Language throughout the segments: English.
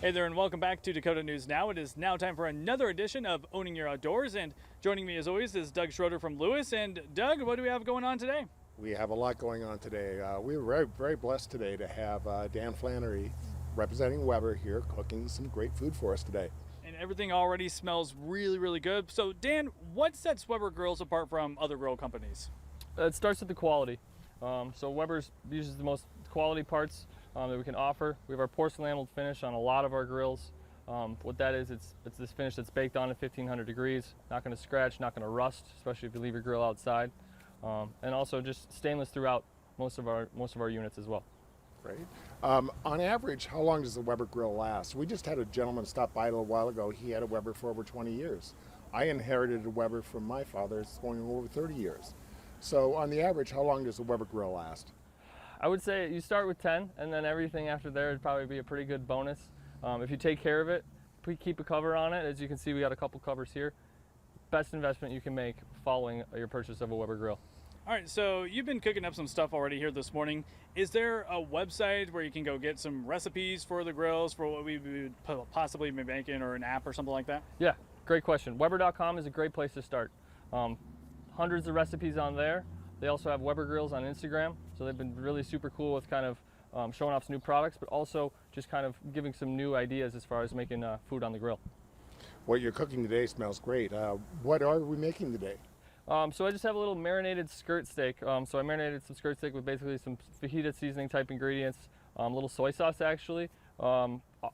Hey there, and welcome back to Dakota News Now. It is now time for another edition of Owning Your Outdoors, and joining me as always is Doug Schroeder from Lewis. And Doug, what do we have going on today? We have a lot going on today. We were very blessed today to have Dan Flannery representing Weber here cooking some great food for us today. And everything already smells really good. So Dan, what sets Weber grills apart from other grill companies? It starts with the quality. So Weber's uses the most quality parts that we can offer. We have our porcelain enameled finish on a lot of our grills. What that is, it's this finish that's baked on at 1500 degrees, not going to scratch, not going to rust, especially if you leave your grill outside. And also just stainless throughout most of our units as well. Great. On average, how long does the Weber grill last? We just had a gentleman stop by a little while ago. He had a Weber for over 20 years. I inherited a Weber from my father. It's going over 30 years. So on the average, how long does the Weber grill last? I would say you start with 10, and then everything after there would probably be a pretty good bonus. If you take care of it, keep a cover on it. As you can see, we got a couple covers here. Best investment you can make following your purchase of a Weber grill. All right, so you've been cooking up some stuff already here this morning. Is there a website where you can go get some recipes for the grills for what we would possibly be making, or an app or something like that? Yeah, great question. Weber.com is a great place to start. Hundreds of recipes on there. They also have Weber grills on Instagram, so they've been really super cool with kind of showing off some new products, but also just kind of giving some new ideas as far as making food on the grill. What you're cooking today smells great. What are we making today? So I just have a little marinated skirt steak. So I marinated some skirt steak with basically some fajita seasoning type ingredients, a little soy sauce actually, a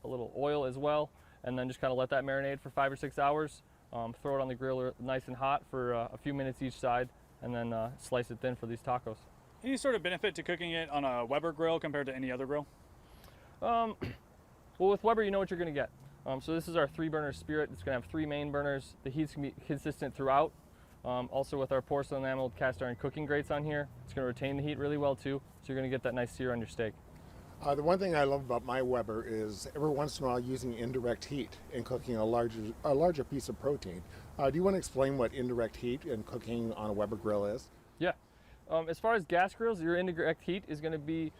little oil as well, and then just kind of let that marinate for 5 or 6 hours. Throw it on the grill nice and hot for a few minutes each side, and then slice it thin for these tacos. Any sort of benefit to cooking it on a Weber grill compared to any other grill? Well, with Weber, you know what you're going to get. So this is our 3-burner spirit. It's going to have 3 main burners. The heat's going to be consistent throughout. Also with our porcelain enameled cast iron cooking grates on here, it's going to retain the heat really well too, so you're going to get that nice sear on your steak. The one thing I love about my Weber is every once in a while using indirect heat in cooking a larger piece of protein. Do you want to explain what indirect heat in cooking on a Weber grill is? Yeah. As far as gas grills, your indirect heat is going to be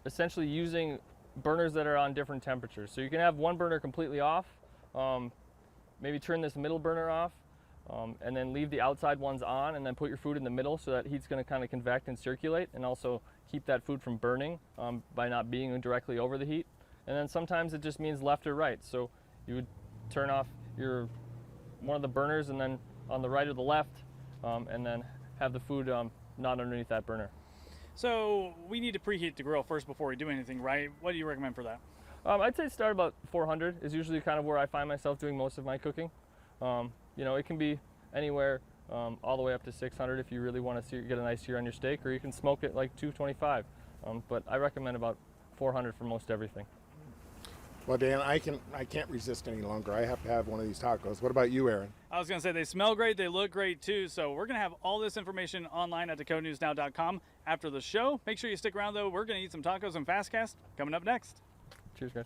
essentially using burners that are on different temperatures. So you can have one burner completely off, maybe turn this middle burner off, and then leave the outside ones on, and then put your food in the middle, so that heat's going to kind of convect and circulate, and also keep that food from burning by not being directly over the heat. And then sometimes it just means left or right. So you would turn off one of the burners, and then on the right or the left, and then have the food not underneath that burner. So we need to preheat the grill first before we do anything, right? What do you recommend for that? I'd say start about 400 is usually kind of where I find myself doing most of my cooking. You know, it can be anywhere all the way up to 600 if you really want to get a nice sear on your steak, or you can smoke it like 225. But I recommend about 400 for most everything. Well, Dan, I can't resist any longer. I have to have one of these tacos. What about you, Aaron? I was going to say they smell great, they look great too. So we're going to have all this information online at dakotanewsnow.com after the show. Make sure you stick around though. We're going to eat some tacos and Fast Cast coming up next. Cheers, guys.